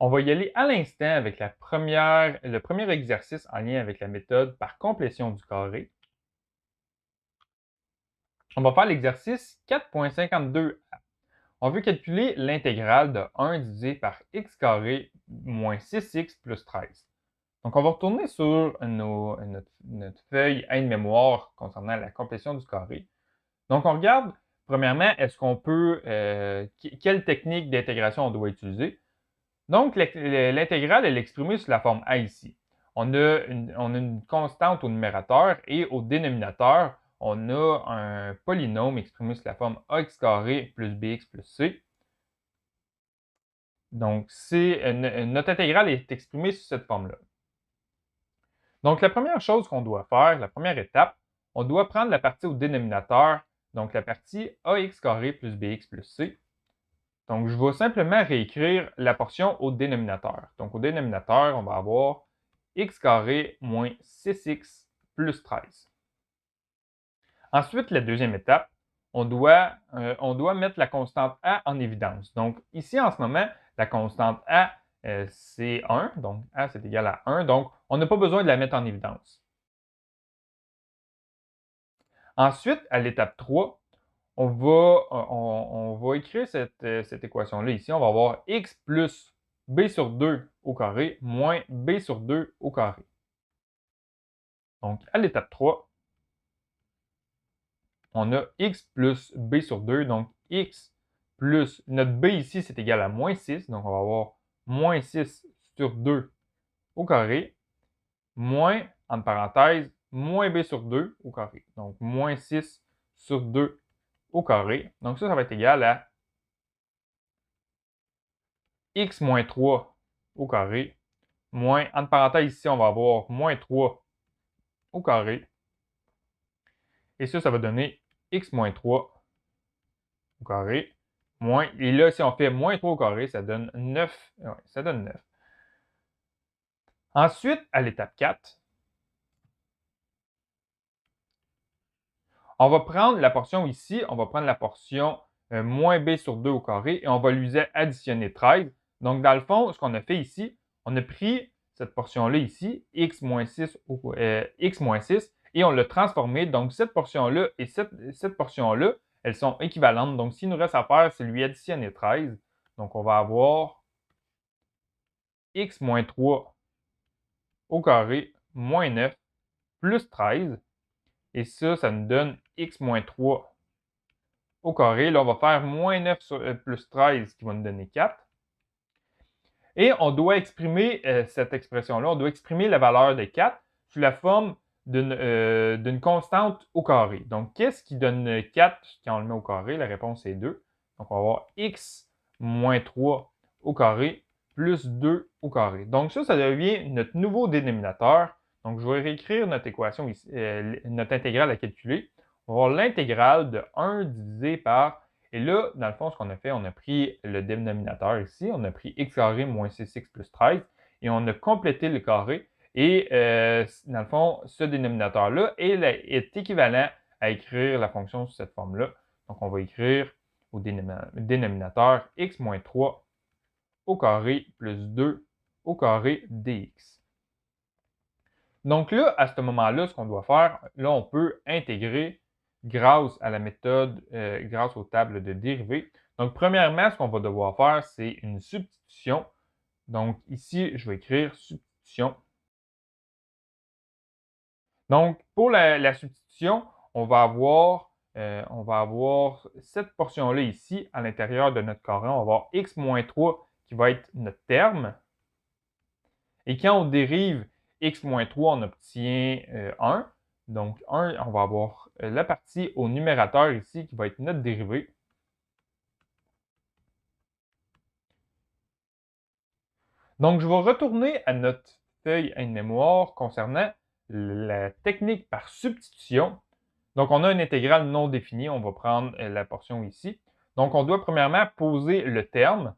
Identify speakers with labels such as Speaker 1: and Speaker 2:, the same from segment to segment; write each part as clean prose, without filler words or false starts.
Speaker 1: On va y aller à l'instant avec le premier exercice en lien avec la méthode par complétion du carré. On va faire l'exercice 4.52a. On veut calculer l'intégrale de 1 divisé par x carré moins 6x plus 13. Donc, on va retourner sur notre feuille aide-mémoire concernant la complétion du carré. Donc, on regarde, premièrement, est-ce qu'on peut, quelle technique d'intégration on doit utiliser. Donc, l'intégrale est exprimée sous la forme a ici. On a une constante au numérateur et au dénominateur, on a un polynôme exprimé sous la forme ax carré plus bx plus c. Donc, notre intégrale est exprimée sous cette forme-là. Donc, la première chose qu'on doit faire, la première étape, on doit prendre la partie au dénominateur, donc la partie ax carré plus bx plus c. Donc, je vais simplement réécrire la portion au dénominateur. Donc, au dénominateur, on va avoir x carré moins 6x plus 13. Ensuite, la deuxième étape, on doit mettre la constante a en évidence. Donc, ici, en ce moment, la constante a, c'est 1. Donc, a, c'est égal à 1. Donc, on n'a pas besoin de la mettre en évidence. Ensuite, à l'étape 3, on va écrire cette équation-là ici. On va avoir x plus b sur 2 au carré moins b sur 2 au carré. Donc, à l'étape 3, on a x plus b sur 2. Donc, x plus notre b ici, c'est égal à moins 6. Donc, on va avoir moins 6 sur 2 au carré moins, entre parenthèses, moins b sur 2 au carré. Donc, moins 6 sur 2 au carré. Donc, ça va être égal à x moins 3 au carré, moins, entre parenthèses ici, on va avoir moins 3 au carré. Et ça va donner x moins 3 au carré, moins, et là, si on fait moins 3 au carré, ça donne 9. Ouais, ça donne 9. Ensuite, à l'étape 4, on va prendre la portion ici, on va prendre la portion moins b sur 2 au carré et on va lui additionner 13. Donc, dans le fond, ce qu'on a fait ici, on a pris cette portion-là ici, x moins 6, et on l'a transformé. Donc, cette portion-là et cette portion-là, elles sont équivalentes. Donc, s'il nous reste à faire, c'est lui additionner 13. Donc, on va avoir x moins 3 au carré moins 9 plus 13. Et ça nous donne x moins 3 au carré. Là, on va faire moins 9 plus 13 qui va nous donner 4. Et on doit exprimer cette expression-là, on doit exprimer la valeur de 4 sous la forme d'une constante au carré. Donc, qu'est-ce qui donne 4 quand on le met au carré? La réponse est 2. Donc, on va avoir x moins 3 au carré plus 2 au carré. Donc, ça devient notre nouveau dénominateur. Donc, je vais réécrire notre équation ici, notre intégrale à calculer. On va avoir l'intégrale de 1 divisé par, et là, dans le fond, ce qu'on a fait, on a pris le dénominateur ici, on a pris x carré moins 6x plus 13, et on a complété le carré. Et dans le fond, ce dénominateur-là est équivalent à écrire la fonction sous cette forme-là. Donc, on va écrire au dénominateur x moins 3 au carré plus 2 au carré dx. Donc là, à ce moment-là, ce qu'on doit faire, là, on peut intégrer grâce à la méthode, grâce aux tables de dérivées. Donc, premièrement, ce qu'on va devoir faire, c'est une substitution. Donc, ici, je vais écrire substitution. Donc, pour la substitution, on va avoir cette portion-là ici, à l'intérieur de notre carré. On va avoir x moins 3 qui va être notre terme. Et quand on dérive x moins 3, on obtient 1. Donc, 1, on va avoir la partie au numérateur ici qui va être notre dérivée. Donc, je vais retourner à notre feuille aide-mémoire concernant la technique par substitution. Donc, on a une intégrale non définie. On va prendre la portion ici. Donc, on doit premièrement poser le terme.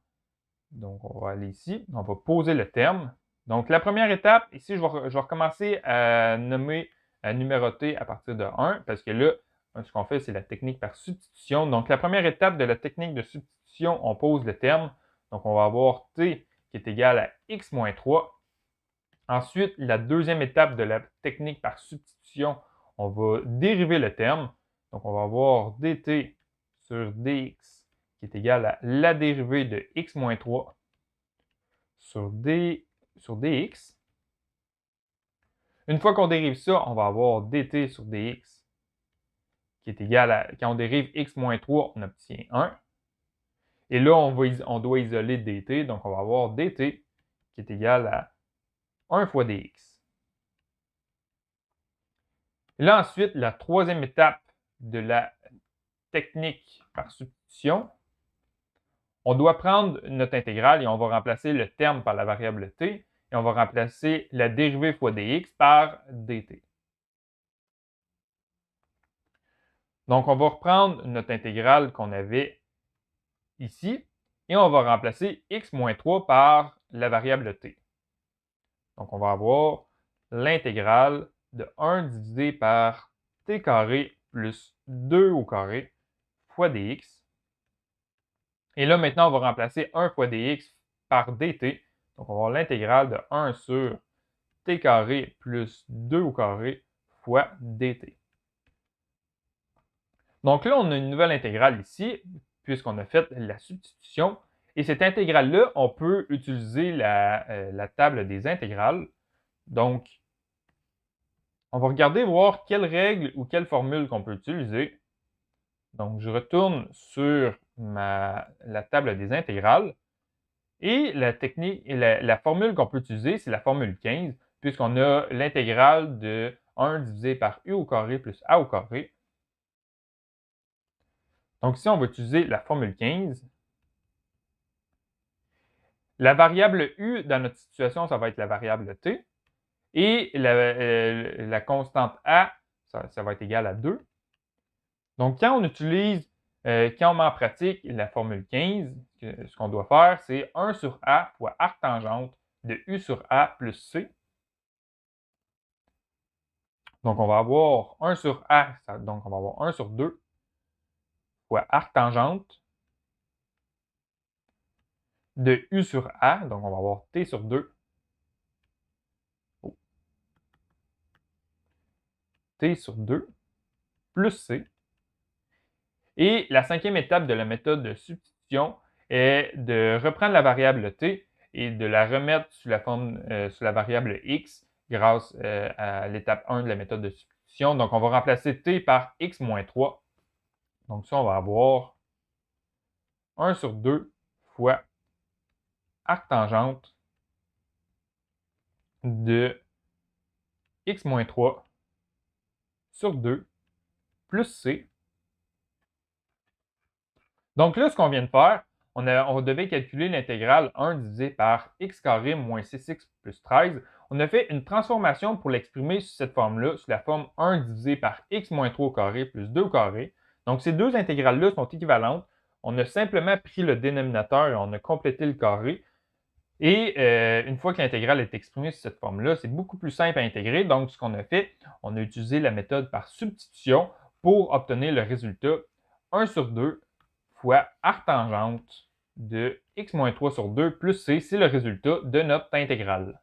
Speaker 1: Donc, on va aller ici. On va poser le terme. Donc, la première étape, ici, je vais recommencer à numéroter à partir de 1, parce que là, ce qu'on fait, c'est la technique par substitution. Donc, la première étape de la technique de substitution, on pose le terme. Donc, on va avoir t qui est égal à x moins 3. Ensuite, la deuxième étape de la technique par substitution, on va dériver le terme. Donc, on va avoir dt sur dx qui est égal à la dérivée de x moins 3 sur dx. Une fois qu'on dérive ça, on va avoir dt sur dx qui est égal à, quand on dérive x moins 3, on obtient 1. Et là, on doit isoler dt, donc on va avoir dt qui est égal à 1 fois dx. Et là, ensuite, la troisième étape de la technique par substitution, on doit prendre notre intégrale et on va remplacer le terme par la variable t et on va remplacer la dérivée fois dx par dt. Donc, on va reprendre notre intégrale qu'on avait ici et on va remplacer x moins 3 par la variable t. Donc, on va avoir l'intégrale de 1 divisé par t carré plus 2 au carré fois dx. Et là, maintenant, on va remplacer 1 fois dx par dt. Donc, on va avoir l'intégrale de 1 sur t carré plus 2 au carré fois dt. Donc là, on a une nouvelle intégrale ici, puisqu'on a fait la substitution. Et cette intégrale-là, on peut utiliser la table des intégrales. Donc, on va regarder, voir quelle règle ou quelle formule qu'on peut utiliser. Donc, je retourne sur la table des intégrales. Et la formule qu'on peut utiliser, c'est la formule 15, puisqu'on a l'intégrale de 1 divisé par u au carré plus a au carré. Donc ici, on va utiliser la formule 15. La variable u, dans notre situation, ça va être la variable t. Et la constante a, ça va être égal à 2. Donc, quand on met en pratique la formule 15, ce qu'on doit faire, c'est 1 sur a fois arctangente de u sur a plus c. Donc, on va avoir 1 sur a, donc on va avoir 1 sur 2 fois arctangente de u sur a, donc on va avoir t sur 2. T sur 2 plus c. Et la cinquième étape de la méthode de substitution est de reprendre la variable t et de la remettre sous la variable x grâce à l'étape 1 de la méthode de substitution. Donc, on va remplacer t par x moins 3. Donc, ça, on va avoir 1 sur 2 fois arctangente de x moins 3 sur 2 plus c. Donc là, ce qu'on vient de faire, on devait calculer l'intégrale 1 divisé par x carré moins 6x plus 13. On a fait une transformation pour l'exprimer sous cette forme-là, sous la forme 1 divisé par x moins 3 au carré plus 2 au carré. Donc ces deux intégrales-là sont équivalentes. On a simplement pris le dénominateur et on a complété le carré. Et une fois que l'intégrale est exprimée sous cette forme-là, c'est beaucoup plus simple à intégrer. Donc ce qu'on a fait, on a utilisé la méthode par substitution pour obtenir le résultat 1 sur 2 fois arctangente de x moins 3 sur 2 plus c, c'est le résultat de notre intégrale.